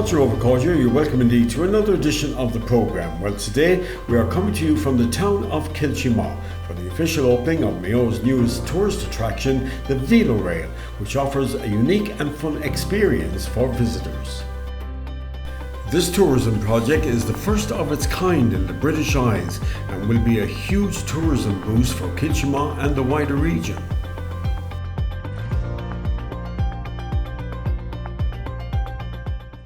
Culture over Culture, you're welcome indeed to another edition of the programme. Well, today we are coming to you from the town of Kiltimagh for the official opening of Mayo's newest tourist attraction, the Velorail, which offers a unique and fun experience for visitors. This tourism project is the first of its kind in the British Isles and will be a huge tourism boost for Kiltimagh and the wider region.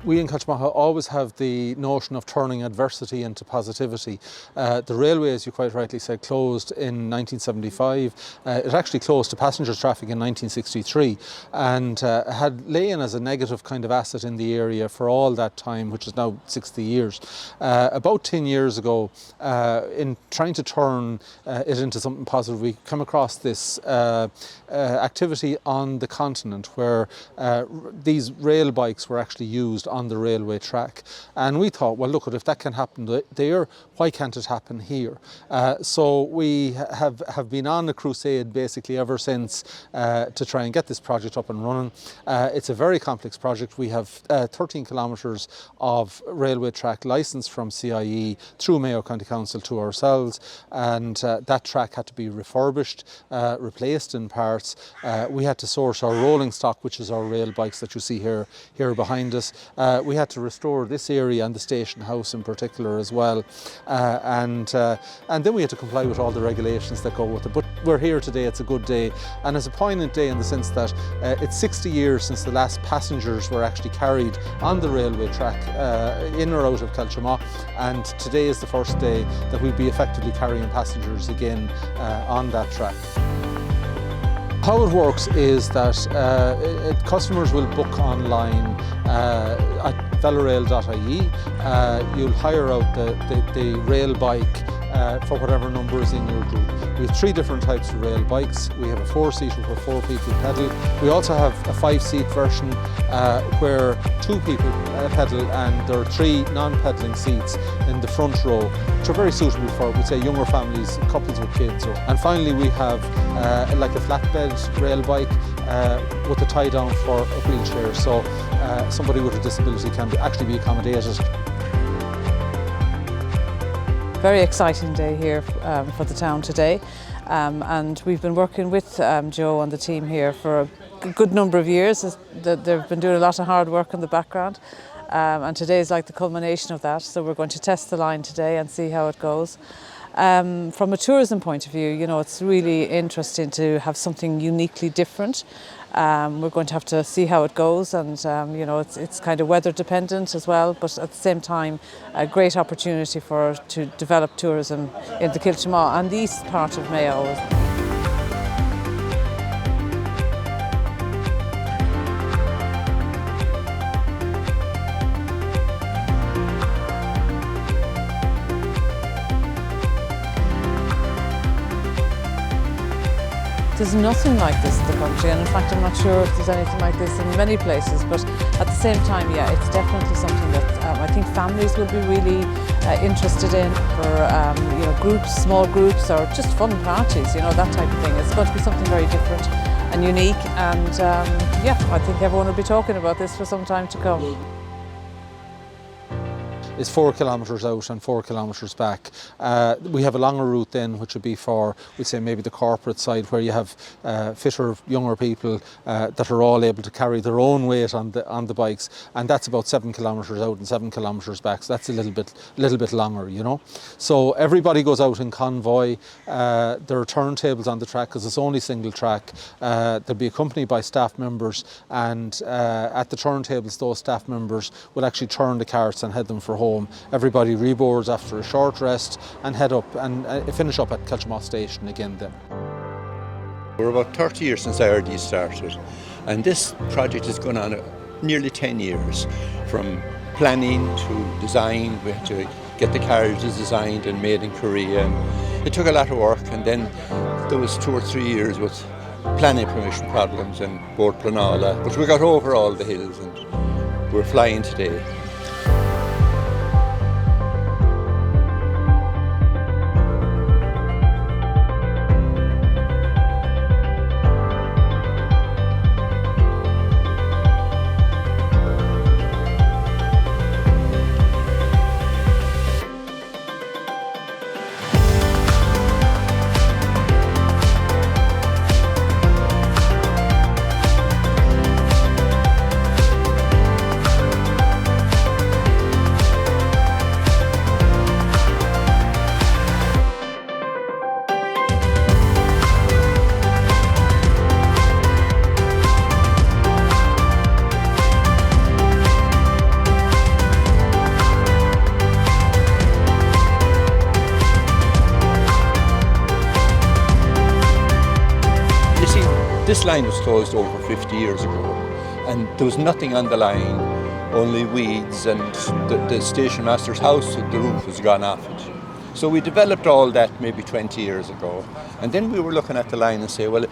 We in Kiltimagh always have the notion of turning adversity into positivity. The railway, as you quite rightly said, closed in 1975. It actually closed to passenger traffic in 1963 and had lain as a negative kind of asset in the area for all that time, which is now 60 years. About 10 years ago, in trying to turn it into something positive, we come across this activity on the continent where these rail bikes were actually used on the railway track, and we thought, well, look, if that can happen there, why can't it happen here? So we have been on a crusade basically ever since to try and get this project up and running. It's a very complex project. We have 13 kilometres of railway track licensed from CIE through Mayo County Council to ourselves, and that track had to be refurbished, replaced in parts. We had to source our rolling stock, which is our rail bikes that you see here behind us. We had to restore this area and the station house in particular as well, and then we had to comply with all the regulations that go with it. But we're here today. It's a good day, and it's a poignant day in the sense that it's 60 years since the last passengers were actually carried on the railway track in or out of Kiltimagh, and today is the first day that we'll be effectively carrying passengers again on that track. How it works is that customers will book online at Velorail.ie. You'll hire out the rail bike for whatever number is in your group. We have 3 different types of rail bikes. We have a 4-seater where 4 people pedal. We also have a 5-seat version where 2 people pedal, and there are 3 non-pedaling seats in the front row, which are very suitable for, we'd say, younger families, couples with kids. And finally, we have like a flatbed rail bike with a tie down for a wheelchair, so somebody with a disability can actually be accommodated. Very exciting day here for the town today, and we've been working with Joe and the team here for a good number of years. They've been doing a lot of hard work in the background, and today is like the culmination of that. So we're going to test the line today and see how it goes. From a tourism point of view, you know, it's really interesting to have something uniquely different. We're going to have to see how it goes, and you know, it's kind of weather dependent as well, but at the same time a great opportunity to develop tourism in the Kiltimagh and the east part of Mayo. There's nothing like this in the country, and in fact I'm not sure if there's anything like this in many places, but at the same time, yeah, it's definitely something that I think families will be really interested in for you know, groups, small groups, or just fun parties, you know, that type of thing. It's going to be something very different and unique, and yeah, I think everyone will be talking about this for some time to come. Is 4 kilometres out and 4 kilometres back. We have a longer route then, which would be for, we'd say, maybe the corporate side, where you have fitter, younger people that are all able to carry their own weight on the bikes, and that's about 7 kilometres out and 7 kilometres back. So that's a little bit longer, you know. So everybody goes out in convoy. There are turntables on the track because it's only single track. They'll be accompanied by staff members, and at the turntables, those staff members will actually turn the carts and head them for home. Everybody reboards after a short rest and head up and finish up at Kiltimagh station again then. We're about 30 years since IRD started, and this project has gone on nearly 10 years. From planning to design, we had to get the carriages designed and made in Korea. It took a lot of work, and then there was 2 or 3 years with planning permission problems and board planola, but we got over all the hills and we're flying today. This line was closed over 50 years ago, and there was nothing on the line, only weeds, and the station master's house, the roof was gone off it. So we developed all that maybe 20 years ago, and then we were looking at the line and say, well,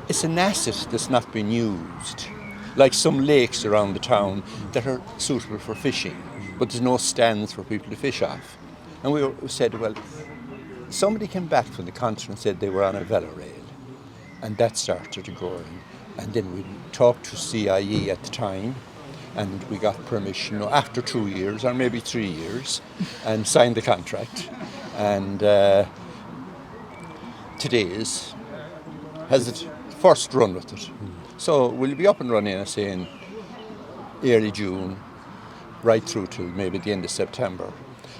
it's an asset that's not been used, like some lakes around the town that are suitable for fishing, but there's no stands for people to fish off. And we said, well, somebody came back from the continent and said they were on a Velorail, and that started growing. And then we talked to CIE at the time, and we got permission after 2 years, or maybe 3 years, and signed the contract. And today has its first run with it. So we'll be up and running, I say, in early June, right through to maybe the end of September.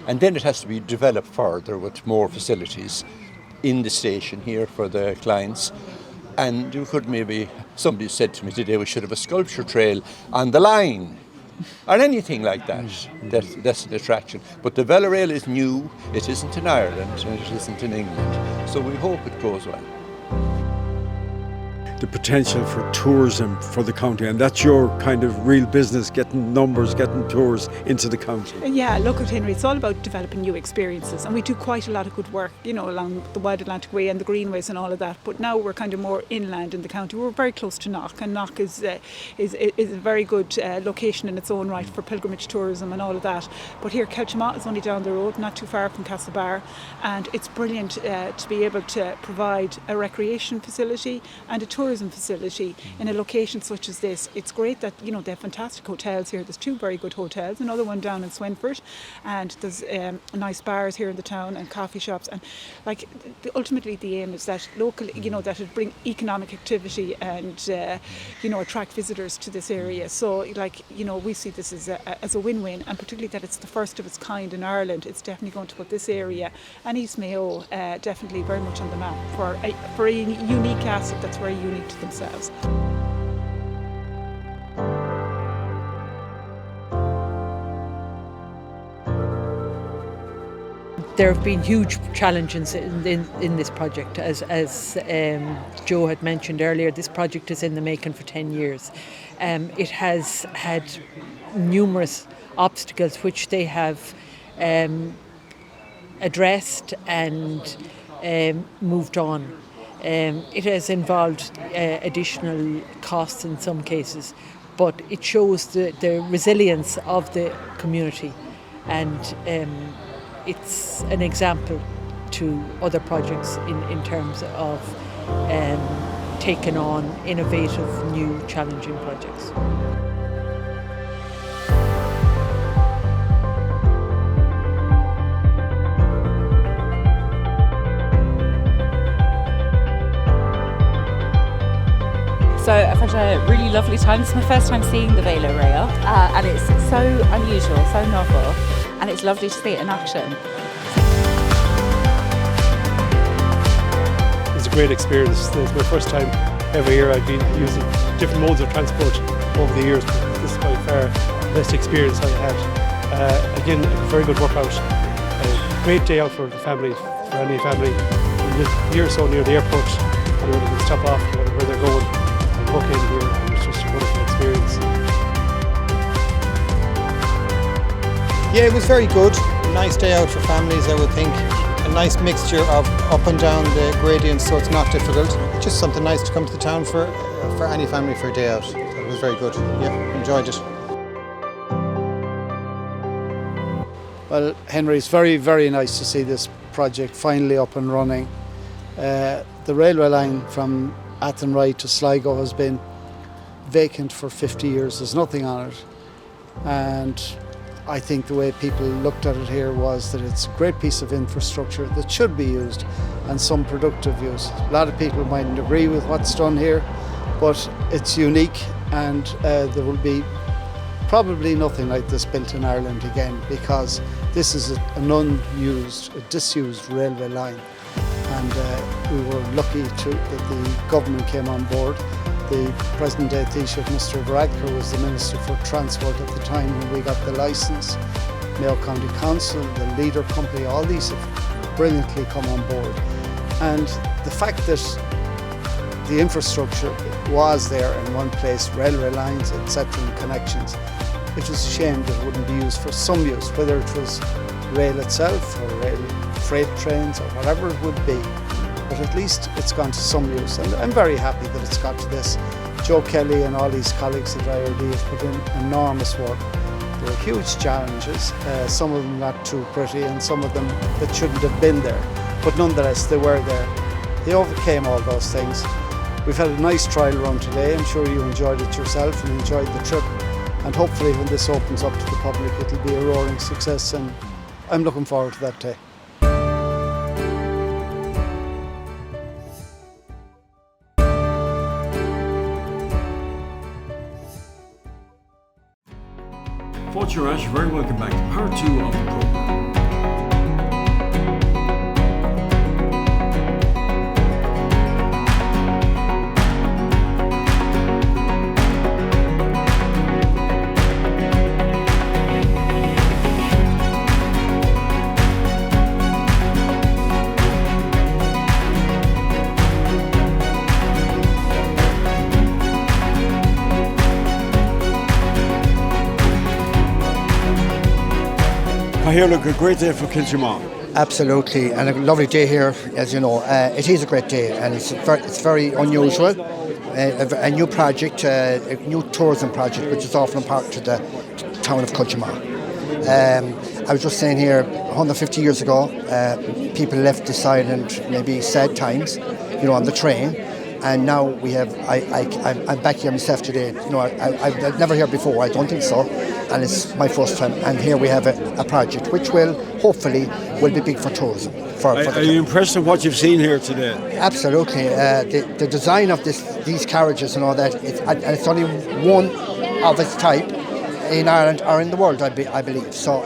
And then it has to be developed further with more facilities in the station here for the clients. And you could maybe, somebody said to me today, we should have a sculpture trail on the line, or anything like that. That's an attraction. But the Velorail is new, it isn't in Ireland, and it isn't in England. So we hope it goes well. The potential for tourism for the county, and that's your kind of real business, getting numbers, getting tours into the county. Yeah, look at Henry, it's all about developing new experiences, and we do quite a lot of good work, along the Wide Atlantic Way and the Greenways and all of that, but now we're kind of more inland in the county. We're very close to Knock, and Knock is a very good location in its own right for pilgrimage tourism and all of that. But here, Kiltimagh is only down the road, not too far from Castlebar, and it's brilliant to be able to provide a recreation facility and a tourism facility in a location such as this. It's great that they have fantastic hotels here. There's 2 very good hotels, another one down in Swinford, and there's nice bars here in the town and coffee shops. And ultimately the aim is that local, that it bring economic activity and attract visitors to this area. So we see this as a win-win, and particularly that it's the first of its kind in Ireland. It's definitely going to put this area and East Mayo definitely very much on the map for a unique asset that's very unique to themselves. There have been huge challenges in this project. As Joe had mentioned earlier, this project is in the making for 10 years. It has had numerous obstacles which they have addressed and moved on. It has involved additional costs in some cases, but it shows the resilience of the community, and it's an example to other projects in terms of taking on innovative, new, challenging projects. So I've had a really lovely time. This is my first time seeing the Velorail, and it's so unusual, so novel, and it's lovely to see it in action. It's a great experience. It's my first time ever here. I've been using different modes of transport over the years, but this is by far the best experience I had. Again, a very good workout. A great day out for the family, for any family. We live here so near the airport, and they can stop off to where they're going. Book in here, and it's just a wonderful experience. Yeah, it was very good. A nice day out for families, I would think. A nice mixture of up and down the gradients, so it's not difficult. Just something nice to come to the town for any family for a day out. So it was very good. Yeah, enjoyed it. Well, Henry, it's very, very nice to see this project finally up and running. The railway line from Athenry to Sligo has been vacant for 50 years. There's nothing on it, and I think the way people looked at it here was that it's a great piece of infrastructure that should be used, and some productive use. A lot of people mightn't agree with what's done here, but it's unique, and there will be probably nothing like this built in Ireland again, because this is an unused, a disused railway line. And we were lucky that the government came on board. The present-day Taoiseach, Mr. Varadkar, was the Minister for Transport at the time when we got the licence. Mayo County Council, the Leader Company, all these have brilliantly come on board. And the fact that the infrastructure was there in one place, railway lines, etc. and connections. It was a shame that it wouldn't be used for some use, whether it was rail itself or rail freight trains or whatever it would be. But at least it's gone to some use, and I'm very happy that it's got to this. Joe Kelly and all his colleagues at IRD have put in enormous work. There are huge challenges, some of them not too pretty and some of them that shouldn't have been there, but nonetheless they were there. They overcame all those things. We've had a nice trial run today. I'm sure you enjoyed it yourself and enjoyed the trip, and hopefully when this opens up to the public it'll be a roaring success, and I'm looking forward to that day. You're very welcome back to part 2 of the programme. Here, look, a great day for Kiltimagh. Absolutely, and a lovely day here, as you know. It is a great day, and it's very unusual. A new project, a new tourism project, which is offering part to the town of Kiltimagh. I was just saying here, 150 years ago, people left this island maybe sad times, on the train. And now we have, I'm back here myself today. I've never here before, I don't think so. And it's my first time. And here we have a project which hopefully will be big for tourism. Are you impressed with what you've seen here today? Absolutely. The design of these carriages and all that, it's only one of its type in Ireland or in the world, I believe. So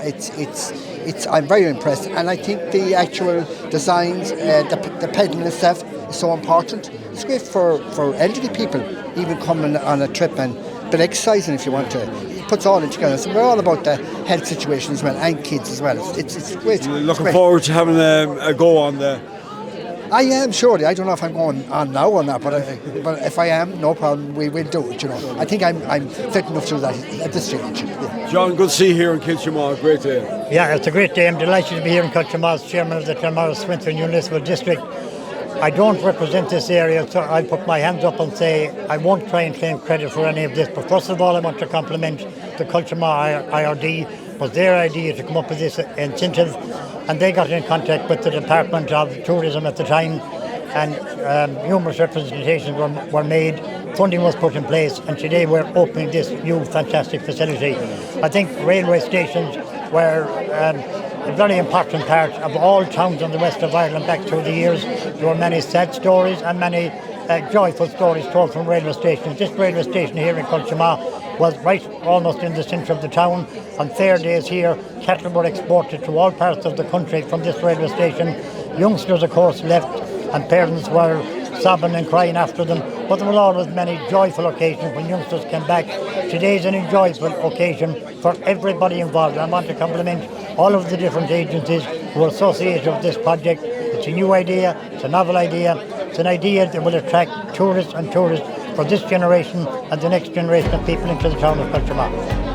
I'm very impressed. And I think the actual designs, the pedalling itself is so important. It's great for elderly people, even coming on a trip and bit exercising if you want to. It puts all it together. So we're all about the health situation as well, and kids as well. It's great. Looking forward to having a go on the... I am, surely. I don't know if I'm going on now or not, but if I am, no problem, we will do it, I think I'm fit enough to do that at this stage. Yeah. John, good to see you here in Kiltimagh. Great day. Yeah, it's a great day. I'm delighted to be here in Kiltimagh as chairman of the Kilmore Swinton Municipal District. I don't represent this area, so I'll put my hands up and say I won't try and claim credit for any of this. But first of all, I want to compliment the Kiltimagh IRD. It was their idea to come up with this incentive, and they got in contact with the Department of Tourism at the time, and numerous representations were made. Funding was put in place, and today we're opening this new fantastic facility. I think railway stations were a very important part of all towns on the west of Ireland back through the years. There were many sad stories and many joyful stories told from railway stations. This railway station here in Kiltimagh was right almost in the centre of the town. On fair days here, cattle were exported to all parts of the country from this railway station. Youngsters, of course, left, and parents were sobbing and crying after them, but there were always many joyful occasions when youngsters came back. Today's an enjoyable occasion for everybody involved. I want to compliment all of the different agencies who are associated with this project. It's a new idea, it's a novel idea, it's an idea that will attract tourists for this generation and the next generation of people into the town of Kiltimagh.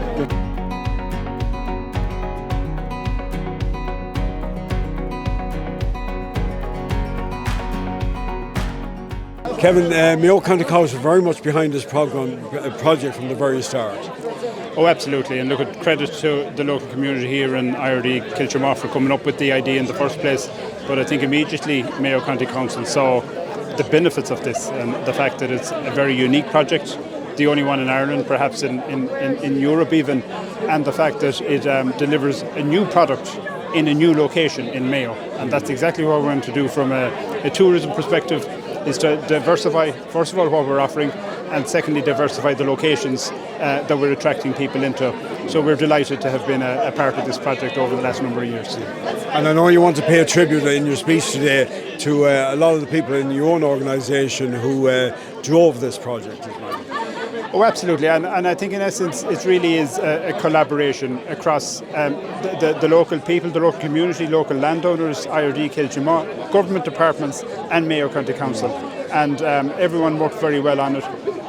Kevin, Mayo County Council very much behind this project from the very start. Oh, absolutely, and look, at credit to the local community here in IRD Kiltimagh for coming up with the idea in the first place. But I think immediately Mayo County Council saw the benefits of this and the fact that it's a very unique project, the only one in Ireland, perhaps in Europe even, and the fact that it delivers a new product in a new location in Mayo. And that's exactly what we're going to do from a tourism perspective, is to diversify, first of all, what we're offering, and secondly, diversify the locations that we're attracting people into. So we're delighted to have been a part of this project over the last number of years. And I know you want to pay a tribute in your speech today to a lot of the people in your own organisation who drove this project as well. Oh, absolutely, and I think in essence it really is a collaboration across the local people, the local community, local landowners, IRD, Kiltimagh, government departments and Mayo County Council. and everyone worked very well on it.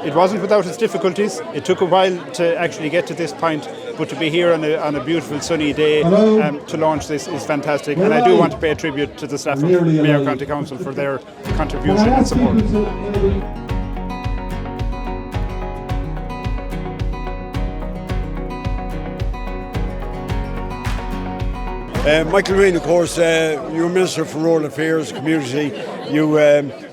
It wasn't without its difficulties. It took a while to actually get to this point, but to be here on a beautiful sunny day to launch this is fantastic. And I do want to pay a tribute to the staff of Mayo County Council for their contribution and support. Michael Rain, of course, you're Minister for Rural Affairs, Community. You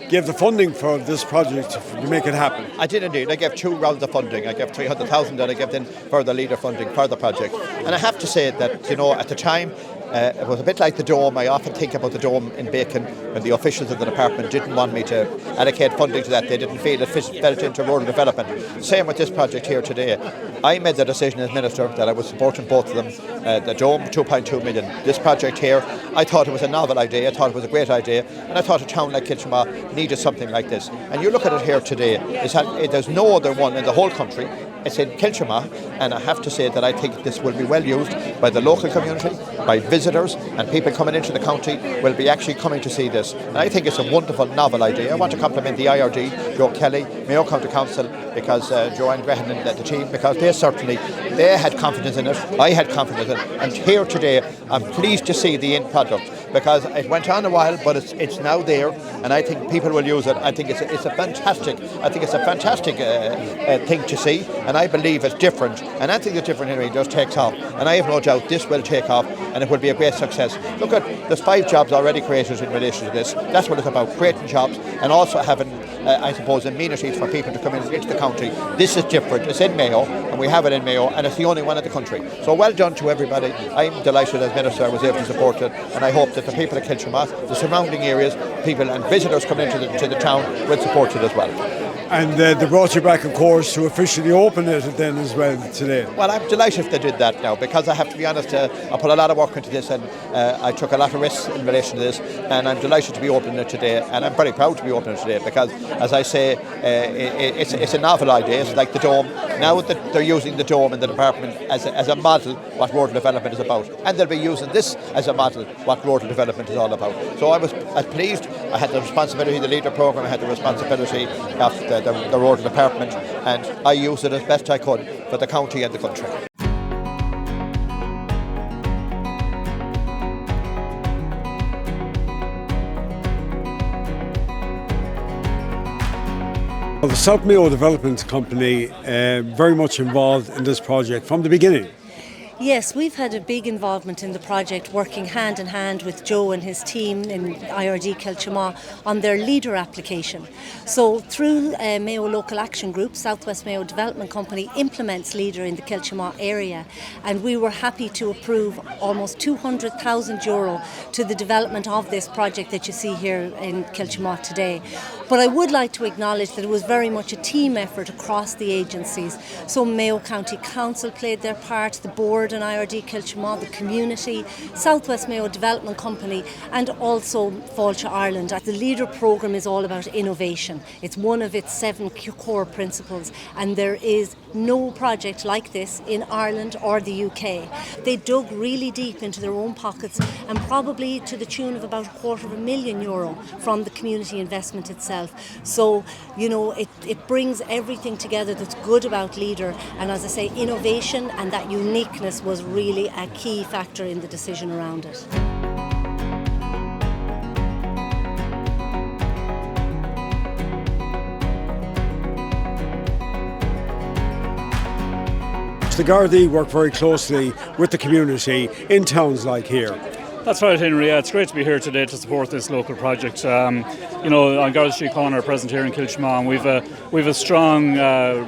gave the funding for this project to make it happen. I did indeed. I gave 2 rounds of funding. I gave 300,000 and I gave then further leader funding for the project. And I have to say that, at the time, it was a bit like the Dome. I often think about the Dome in Bacon when the officials of the department didn't want me to allocate funding to that. They didn't feel it felt into rural development. Same with this project here today. I made the decision as Minister that I was supporting both of them. The Dome, 2.2 million. This project here, I thought it was a novel idea. I thought it was a great idea. And I thought a town like Kiltimagh needed something like this. And you look at it here today, there's no other one in the whole country. It's in Kiltimagh, and I have to say that I think this will be well used by the local community, by visitors, and people coming into the county will be actually coming to see this. And I think it's a wonderful, novel idea. I want to compliment the IRD, Joe Kelly, Mayo County Council, because Joanne Grehan and the team, because they had confidence in it. I had confidence in it. And here today, I'm pleased to see the end product, because it went on a while, but it's now there, and I think people will use it. I think it's a fantastic thing to see, and I believe it's different. And I think it's different anyway. It just takes off, and I have no doubt this will take off, and it will be a great success. Look at there's 5 jobs already created in relation to this. That's what it's about: creating jobs and also having, I suppose, amenities for people to come into the county. This is different. It's in Mayo, and we have it in Mayo, and it's the only one in the country. So well done to everybody. I'm delighted as Minister I was able to support it, and I hope that the people of Kiltimagh, the surrounding areas, people and visitors coming into the town will support it as well. And they brought you back, of course, to officially open it then as well today. Well, I'm delighted if they did that now, because I have to be honest, I put a lot of work into this, and I took a lot of risks in relation to this, and I'm delighted to be opening it today, and I'm very proud to be opening it today, because, as I say, it's a novel idea. It's like the Dome. Now that they're using the Dome in the department as a model what rural development is about, and they'll be using this as a model what rural development is all about. So I was pleased. I had the responsibility of the leader programme, I had the responsibility of the rural department, and I used it as best I could for the county and the country. Well, the South Mayo Development Company very much involved in this project from the beginning. Yes, we've had a big involvement in the project, working hand in hand with Joe and his team in IRD Kiltimagh on their leader application. So through Mayo Local Action Group, Southwest Mayo Development Company implements leader in the Kiltimagh area, and we were happy to approve almost €200,000 to the development of this project that you see here in Kiltimagh today. But I would like to acknowledge that it was very much a team effort across the agencies. So Mayo County Council played their part, the board and IRD Kiltimagh, the community, Southwest Mayo Development Company, and also Fáilte Ireland. The LEADER programme is all about innovation. It's one of its 7 core principles, and there is no project like this in Ireland or the UK. They dug really deep into their own pockets, and probably to the tune of about €250,000 from the community investment itself. So, it brings everything together that's good about LEADER, and as I say, innovation and that uniqueness was really a key factor in the decision around it. The Gardaí work very closely with the community in towns like here. That's right, Henry. Yeah, it's great to be here today to support this local project. On Garda Síochána are present here in Kiltimagh, and we've a strong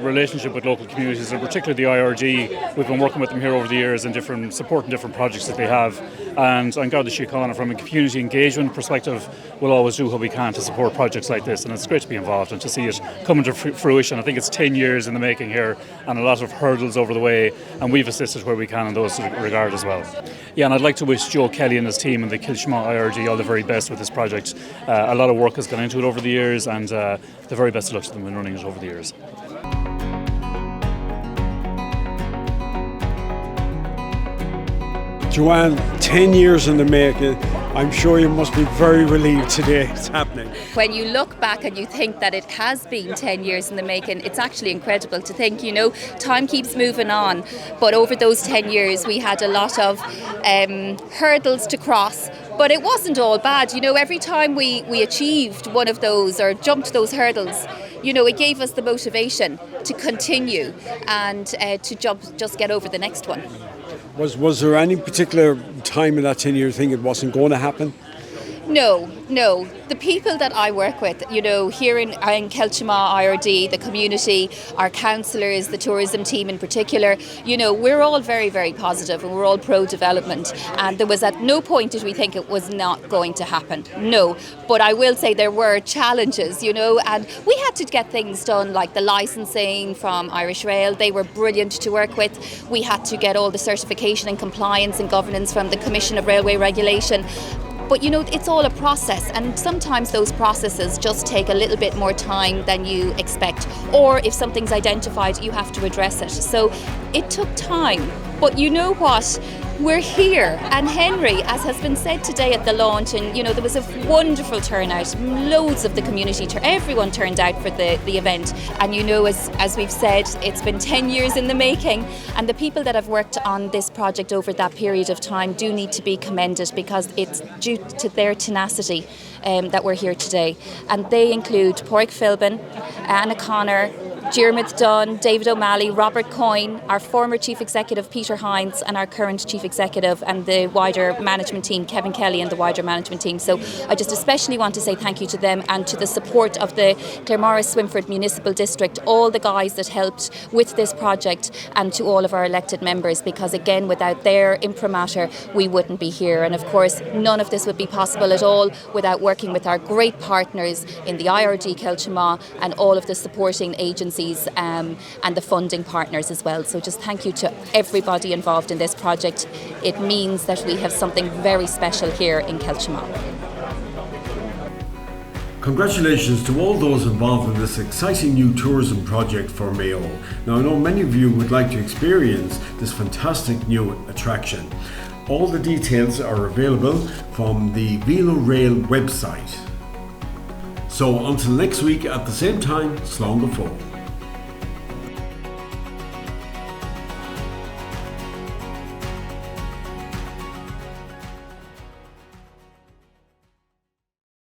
relationship with local communities, and particularly the IRD. We've been working with them here over the years and supporting different projects that they have. And on Garda Síochána, from a community engagement perspective, we'll always do what we can to support projects like this, and it's great to be involved and to see it come to fruition. I think it's 10 years in the making here, and a lot of hurdles over the way, and we've assisted where we can in those regard as well. Yeah, and I'd like to wish Joe Kelly and his team and the Kiltimagh IRD all the very best with this project. A lot of work has gone into it over the years, and the very best of luck to them in running it over the years. Joanne, 10 years in the making. I'm sure you must be very relieved today it's happening. When you look back and you think that it has been 10 years in the making, it's actually incredible to think, you know, time keeps moving on. But over those 10 years, we had a lot of hurdles to cross. But it wasn't all bad. You know, every time we achieved one of those or jumped those hurdles, you know, it gave us the motivation to continue and to just get over the next one. Was there any particular time in that 10 years think it wasn't going to happen? No. The people that I work with, you know, here in Kiltimagh IRD, the community, our councillors, the tourism team in particular, you know, we're all very, very positive and we're all pro-development. And there was at no point did we think it was not going to happen. No. But I will say there were challenges, you know, and we had to get things done like the licensing from Irish Rail. They were brilliant to work with. We had to get all the certification and compliance and governance from the Commission of Railway Regulation. But you know, it's all a process, and sometimes those processes just take a little bit more time than you expect. Or if something's identified, you have to address it. So it took time. But you know what? We're here, and Henry, as has been said today at the launch, and you know, there was a wonderful turnout, loads of the community, everyone turned out for the event. And you know, as we've said, it's been 10 years in the making, and the people that have worked on this project over that period of time do need to be commended, because it's due to their tenacity that we're here today. And they include Pádraig Philbin, Anna Connor, Diarmuid Dunn, David O'Malley, Robert Coyne, our former Chief Executive Peter Hines, and our current Chief Executive and the wider management team, Kevin Kelly, and the wider management team. So I just especially want to say thank you to them and to the support of the Claremorris-Swinford Municipal District, all the guys that helped with this project, and to all of our elected members, because again, without their imprimatur, we wouldn't be here. And of course, none of this would be possible at all without working with our great partners in the IRD Kiltimagh and all of the supporting agencies and the funding partners as well. So just thank you to everybody involved in this project. It means that we have something very special here in Kiltimagh. Congratulations to all those involved in this exciting new tourism project for Mayo. Now I know many of you would like to experience this fantastic new attraction. All the details are available from the Velorail website. So until next week at the same time, slán go fóill.